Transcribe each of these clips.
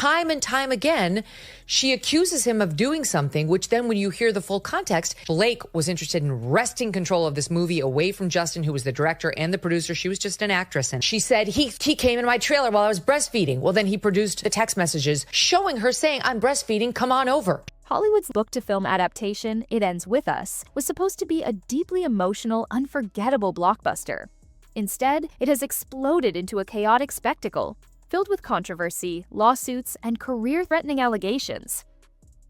time and time again, she accuses him of doing something, which then when you hear the full context, Blake was interested in wresting control of this movie away from Justin, who was the director and the producer. She was just an actress. And she said, he came in my trailer while I was breastfeeding. Well, then he produced the text messages showing her saying, I'm breastfeeding, come on over. Hollywood's book-to-film adaptation, It Ends With Us, was supposed to be a deeply emotional, unforgettable blockbuster. Instead, it has exploded into a chaotic spectacle, filled with controversy, lawsuits, and career-threatening allegations.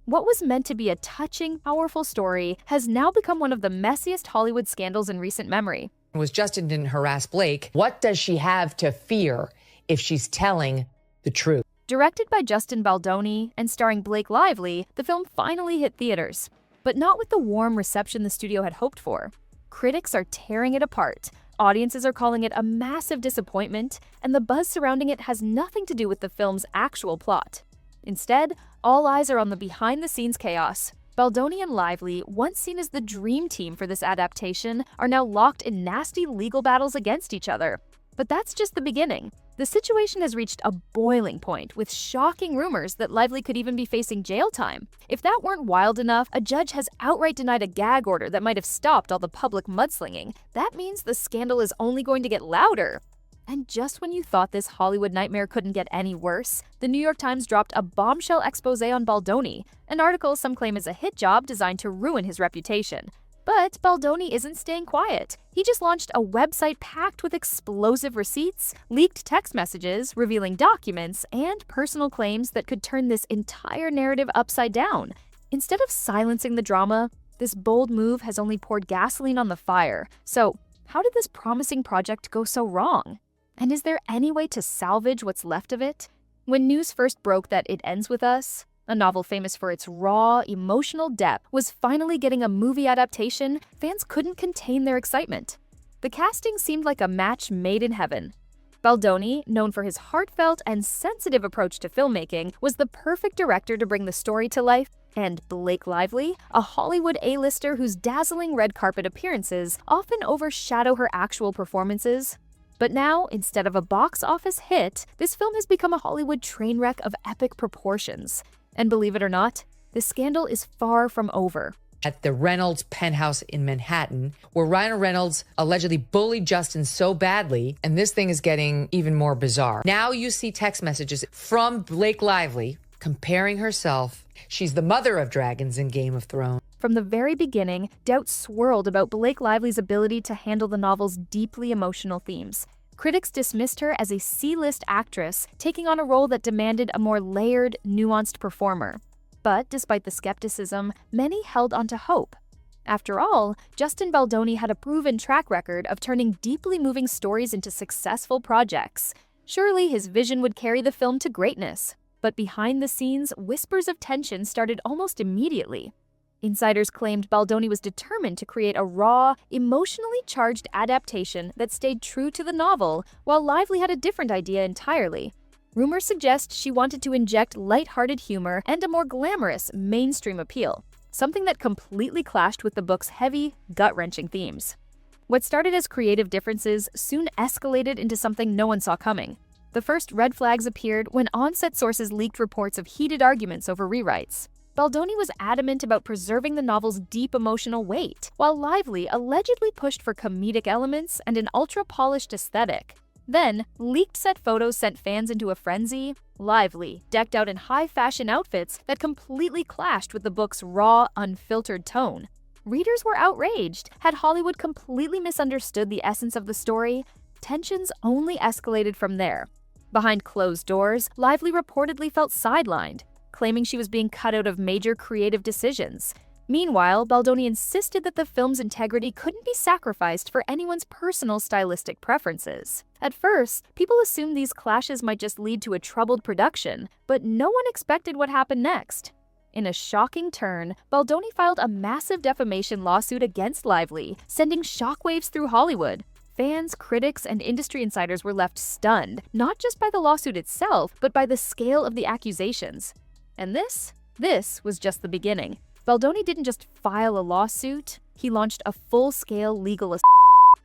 What was meant to be a touching, powerful story has now become one of the messiest Hollywood scandals in recent memory. Was Justin didn't harass Blake, what does she have to fear if she's telling the truth? Directed by Justin Baldoni and starring Blake Lively, the film finally hit theaters, but not with the warm reception the studio had hoped for. Critics are tearing it apart. Audiences are calling it a massive disappointment, and the buzz surrounding it has nothing to do with the film's actual plot. Instead, all eyes are on the behind-the-scenes chaos. Baldoni and Lively, once seen as the dream team for this adaptation, are now locked in nasty legal battles against each other. But that's just the beginning. The situation has reached a boiling point, with shocking rumors that Lively could even be facing jail time. If that weren't wild enough, a judge has outright denied a gag order that might have stopped all the public mudslinging. That means the scandal is only going to get louder. And just when you thought this Hollywood nightmare couldn't get any worse, the New York Times dropped a bombshell expose on Baldoni, an article some claim is a hit job designed to ruin his reputation. But Baldoni isn't staying quiet. He just launched a website packed with explosive receipts, leaked text messages, revealing documents, and personal claims that could turn this entire narrative upside down. Instead of silencing the drama, this bold move has only poured gasoline on the fire. So, how did this promising project go so wrong? And is there any way to salvage what's left of it? When news first broke that It Ends With Us, a novel famous for its raw, emotional depth, was finally getting a movie adaptation, fans couldn't contain their excitement. The casting seemed like a match made in heaven. Baldoni, known for his heartfelt and sensitive approach to filmmaking, was the perfect director to bring the story to life, and Blake Lively, a Hollywood A-lister whose dazzling red carpet appearances often overshadow her actual performances. But now, instead of a box office hit, this film has become a Hollywood train wreck of epic proportions. And believe it or not, this scandal is far from over. At the Reynolds penthouse in Manhattan, where Ryan Reynolds allegedly bullied Justin so badly, and this thing is getting even more bizarre. Now you see text messages from Blake Lively comparing herself. She's the mother of dragons in Game of Thrones. From the very beginning, doubts swirled about Blake Lively's ability to handle the novel's deeply emotional themes. Critics dismissed her as a C-list actress, taking on a role that demanded a more layered, nuanced performer. But despite the skepticism, many held onto hope. After all, Justin Baldoni had a proven track record of turning deeply moving stories into successful projects. Surely his vision would carry the film to greatness. But behind the scenes, whispers of tension started almost immediately. Insiders claimed Baldoni was determined to create a raw, emotionally charged adaptation that stayed true to the novel, while Lively had a different idea entirely. Rumors suggest she wanted to inject lighthearted humor and a more glamorous, mainstream appeal, something that completely clashed with the book's heavy, gut-wrenching themes. What started as creative differences soon escalated into something no one saw coming. The first red flags appeared when on-set sources leaked reports of heated arguments over rewrites. Baldoni was adamant about preserving the novel's deep emotional weight, while Lively allegedly pushed for comedic elements and an ultra-polished aesthetic. Then, leaked set photos sent fans into a frenzy. Lively, decked out in high-fashion outfits that completely clashed with the book's raw, unfiltered tone. Readers were outraged. Had Hollywood completely misunderstood the essence of the story? Tensions only escalated from there. Behind closed doors, Lively reportedly felt sidelined, claiming she was being cut out of major creative decisions. Meanwhile, Baldoni insisted that the film's integrity couldn't be sacrificed for anyone's personal stylistic preferences. At first, people assumed these clashes might just lead to a troubled production, but no one expected what happened next. In a shocking turn, Baldoni filed a massive defamation lawsuit against Lively, sending shockwaves through Hollywood. Fans, critics, and industry insiders were left stunned, not just by the lawsuit itself, but by the scale of the accusations. And this was just the beginning. Baldoni didn't just file a lawsuit, he launched a full-scale legal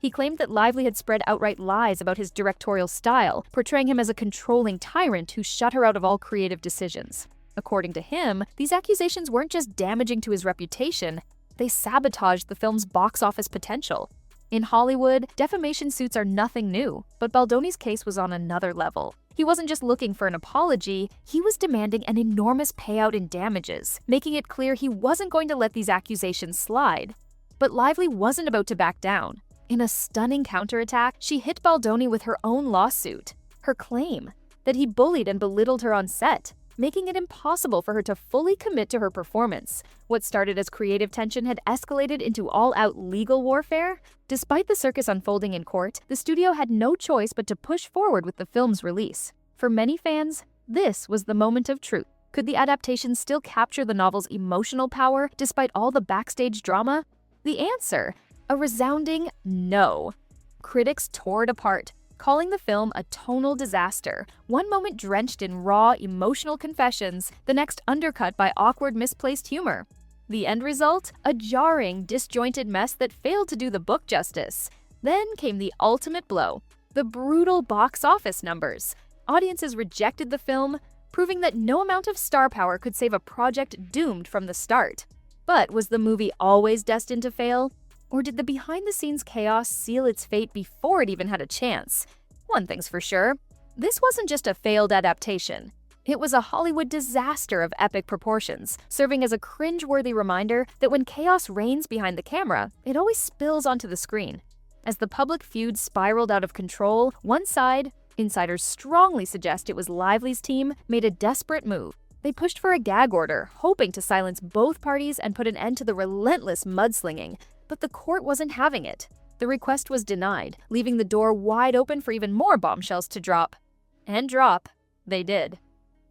He claimed that Lively had spread outright lies about his directorial style, portraying him as a controlling tyrant who shut her out of all creative decisions. According to him, these accusations weren't just damaging to his reputation, they sabotaged the film's box office potential. In Hollywood, defamation suits are nothing new, but Baldoni's case was on another level. He wasn't just looking for an apology, he was demanding an enormous payout in damages, making it clear he wasn't going to let these accusations slide. But Lively wasn't about to back down. In a stunning counterattack, she hit Baldoni with her own lawsuit, her claim that he bullied and belittled her on set, making it impossible for her to fully commit to her performance. What started as creative tension had escalated into all-out legal warfare. Despite the circus unfolding in court, the studio had no choice but to push forward with the film's release. For many fans, this was the moment of truth. Could the adaptation still capture the novel's emotional power despite all the backstage drama? The answer: a resounding no. Critics tore it apart, calling the film a tonal disaster, one moment drenched in raw, emotional confessions, the next undercut by awkward, misplaced humor. The end result? A jarring, disjointed mess that failed to do the book justice. Then came the ultimate blow: the brutal box office numbers. Audiences rejected the film, proving that no amount of star power could save a project doomed from the start. But was the movie always destined to fail? Or did the behind-the-scenes chaos seal its fate before it even had a chance? One thing's for sure, this wasn't just a failed adaptation. It was a Hollywood disaster of epic proportions, serving as a cringe-worthy reminder that when chaos reigns behind the camera, it always spills onto the screen. As the public feud spiraled out of control, one side, insiders strongly suggest it was Lively's team, made a desperate move. They pushed for a gag order, hoping to silence both parties and put an end to the relentless mudslinging. But the court wasn't having it. The request was denied, leaving the door wide open for even more bombshells to drop. And drop, they did.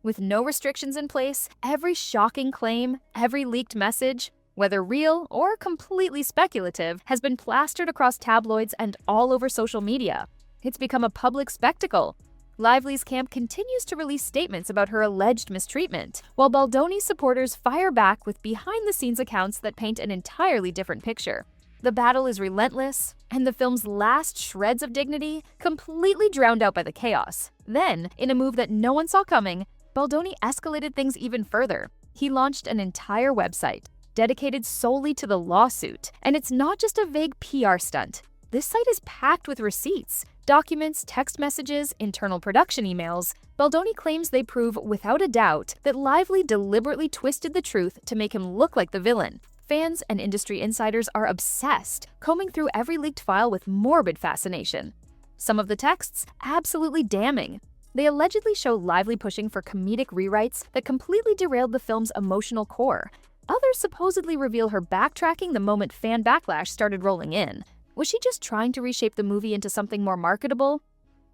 With no restrictions in place, every shocking claim, every leaked message, whether real or completely speculative, has been plastered across tabloids and all over social media. It's become a public spectacle. Lively's camp continues to release statements about her alleged mistreatment, while Baldoni's supporters fire back with behind-the-scenes accounts that paint an entirely different picture. The battle is relentless, and the film's last shreds of dignity completely drowned out by the chaos. Then, in a move that no one saw coming, Baldoni escalated things even further. He launched an entire website dedicated solely to the lawsuit, and it's not just a vague PR stunt. This site is packed with receipts, documents, text messages, internal production emails. Baldoni claims they prove without a doubt that Lively deliberately twisted the truth to make him look like the villain. Fans and industry insiders are obsessed, combing through every leaked file with morbid fascination. Some of the texts absolutely damning. They allegedly show Lively pushing for comedic rewrites that completely derailed the film's emotional core. Others supposedly reveal her backtracking the moment fan backlash started rolling in. Was she just trying to reshape the movie into something more marketable?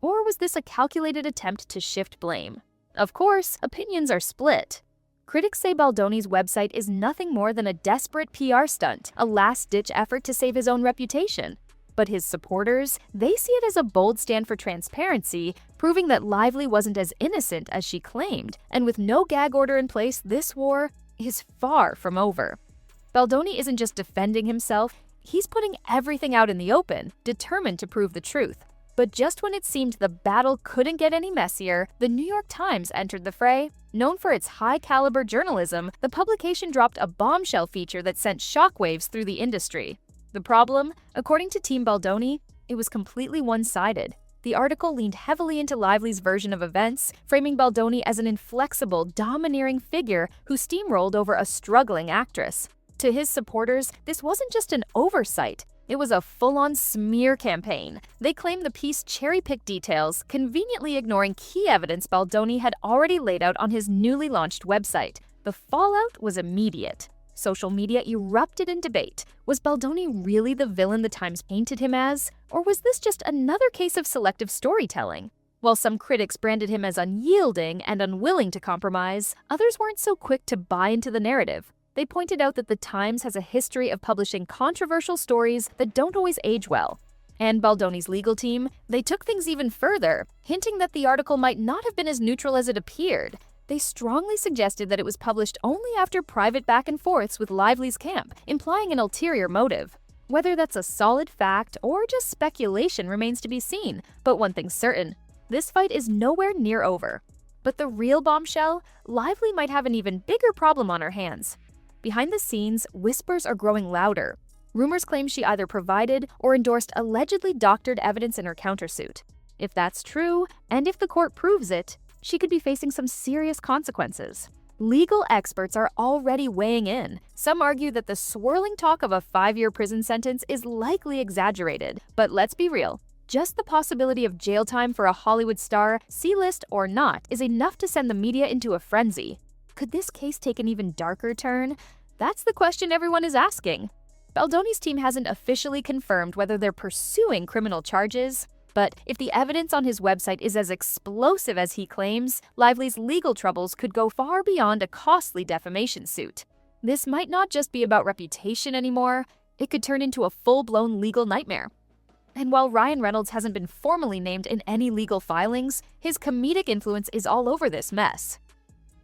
Or was this a calculated attempt to shift blame? Of course, opinions are split. Critics say Baldoni's website is nothing more than a desperate PR stunt, a last-ditch effort to save his own reputation. But his supporters, they see it as a bold stand for transparency, proving that Lively wasn't as innocent as she claimed, and with no gag order in place, this war is far from over. Baldoni isn't just defending himself, he's putting everything out in the open, determined to prove the truth. But just when it seemed the battle couldn't get any messier, the New York Times entered the fray. Known for its high-caliber journalism, the publication dropped a bombshell feature that sent shockwaves through the industry. The problem? According to Team Baldoni, it was completely one-sided. The article leaned heavily into Lively's version of events, framing Baldoni as an inflexible, domineering figure who steamrolled over a struggling actress. To his supporters, this wasn't just an oversight. It was a full-on smear campaign. They claimed the piece cherry-picked details, conveniently ignoring key evidence Baldoni had already laid out on his newly launched website. The fallout was immediate. Social media erupted in debate. Was Baldoni really the villain the Times painted him as? Or was this just another case of selective storytelling? While some critics branded him as unyielding and unwilling to compromise, others weren't so quick to buy into the narrative. They pointed out that the Times has a history of publishing controversial stories that don't always age well. And Baldoni's legal team, they took things even further, hinting that the article might not have been as neutral as it appeared. They strongly suggested that it was published only after private back and forths with Lively's camp, implying an ulterior motive. Whether that's a solid fact or just speculation remains to be seen, but one thing's certain, this fight is nowhere near over. But the real bombshell, Lively might have an even bigger problem on her hands. Behind the scenes, whispers are growing louder. Rumors claim she either provided or endorsed allegedly doctored evidence in her countersuit. If that's true, and if the court proves it, she could be facing some serious consequences. Legal experts are already weighing in. Some argue that the swirling talk of a 5-year prison sentence is likely exaggerated. But let's be real, just the possibility of jail time for a Hollywood star, C-list or not, is enough to send the media into a frenzy. Could this case take an even darker turn? That's the question everyone is asking. Baldoni's team hasn't officially confirmed whether they're pursuing criminal charges, but if the evidence on his website is as explosive as he claims, Lively's legal troubles could go far beyond a costly defamation suit. This might not just be about reputation anymore, it could turn into a full-blown legal nightmare. And while Ryan Reynolds hasn't been formally named in any legal filings, his comedic influence is all over this mess.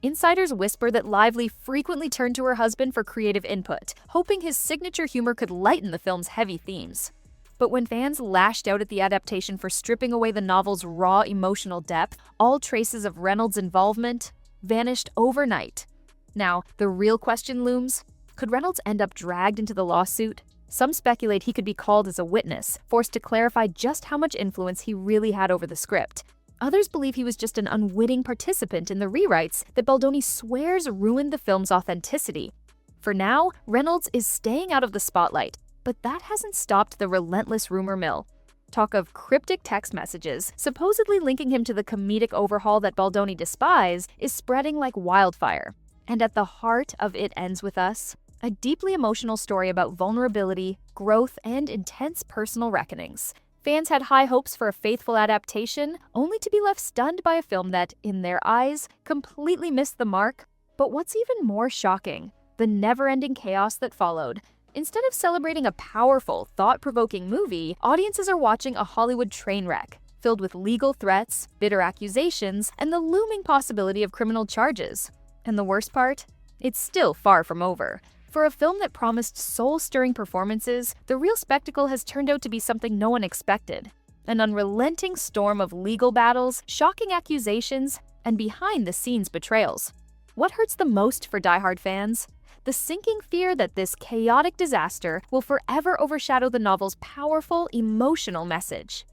Insiders whisper that Lively frequently turned to her husband for creative input, hoping his signature humor could lighten the film's heavy themes. But when fans lashed out at the adaptation for stripping away the novel's raw emotional depth, all traces of Reynolds' involvement vanished overnight. Now, the real question looms: could Reynolds end up dragged into the lawsuit? Some speculate he could be called as a witness, forced to clarify just how much influence he really had over the script. Others believe he was just an unwitting participant in the rewrites that Baldoni swears ruined the film's authenticity. For now, Reynolds is staying out of the spotlight, but that hasn't stopped the relentless rumor mill. Talk of cryptic text messages, supposedly linking him to the comedic overhaul that Baldoni despised, is spreading like wildfire. And at the heart of It Ends With Us, a deeply emotional story about vulnerability, growth, and intense personal reckonings. Fans had high hopes for a faithful adaptation, only to be left stunned by a film that, in their eyes, completely missed the mark. But what's even more shocking, the never-ending chaos that followed. Instead of celebrating a powerful, thought-provoking movie, audiences are watching a Hollywood train wreck, filled with legal threats, bitter accusations, and the looming possibility of criminal charges. And the worst part? It's still far from over. For a film that promised soul-stirring performances, the real spectacle has turned out to be something no one expected. An unrelenting storm of legal battles, shocking accusations, and behind-the-scenes betrayals. What hurts the most for die-hard fans? The sinking fear that this chaotic disaster will forever overshadow the novel's powerful, emotional message.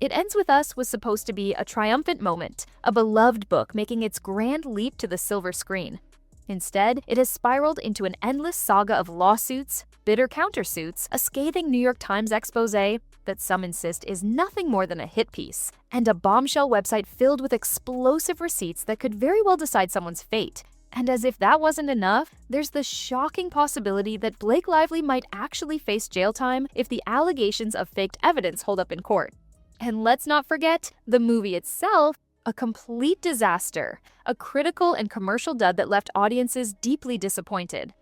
It Ends With Us was supposed to be a triumphant moment, a beloved book making its grand leap to the silver screen. Instead, it has spiraled into an endless saga of lawsuits, bitter countersuits, a scathing New York Times expose that some insist is nothing more than a hit piece, and a bombshell website filled with explosive receipts that could very well decide someone's fate. And as if that wasn't enough, there's the shocking possibility that Blake Lively might actually face jail time if the allegations of faked evidence hold up in court. And let's not forget, the movie itself, a complete disaster, a critical and commercial dud that left audiences deeply disappointed.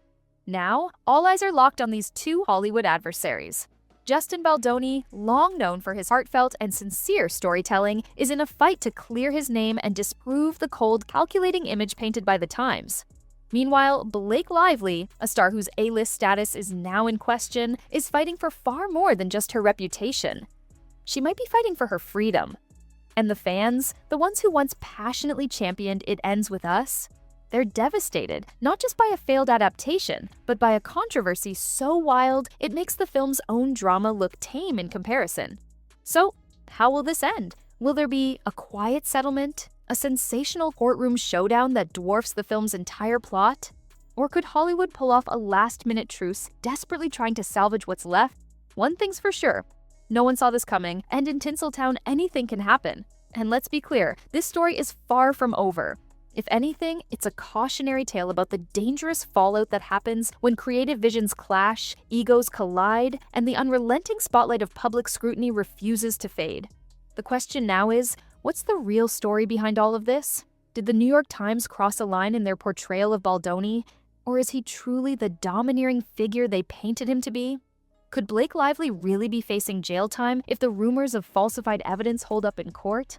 Now, all eyes are locked on these two Hollywood adversaries. Justin Baldoni, long known for his heartfelt and sincere storytelling, is in a fight to clear his name and disprove the cold, calculating image painted by the Times. Meanwhile, Blake Lively, a star whose A-list status is now in question, is fighting for far more than just her reputation. She might be fighting for her freedom. And the fans, the ones who once passionately championed It Ends With Us, they're devastated, not just by a failed adaptation, but by a controversy so wild it makes the film's own drama look tame in comparison. So, how will this end? Will there be a quiet settlement? A sensational courtroom showdown that dwarfs the film's entire plot? Or could Hollywood pull off a last-minute truce, desperately trying to salvage what's left? One thing's for sure. No one saw this coming, and in Tinseltown, anything can happen. And let's be clear, this story is far from over. If anything, it's a cautionary tale about the dangerous fallout that happens when creative visions clash, egos collide, and the unrelenting spotlight of public scrutiny refuses to fade. The question now is, what's the real story behind all of this? Did the New York Times cross a line in their portrayal of Baldoni, or is he truly the domineering figure they painted him to be? Could Blake Lively really be facing jail time if the rumors of falsified evidence hold up in court?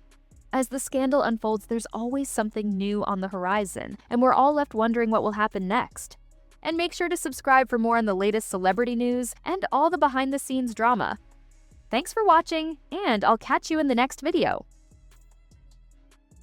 As the scandal unfolds, there's always something new on the horizon, and we're all left wondering what will happen next. And make sure to subscribe for more on the latest celebrity news and all the behind-the-scenes drama. Thanks for watching, and I'll catch you in the next video.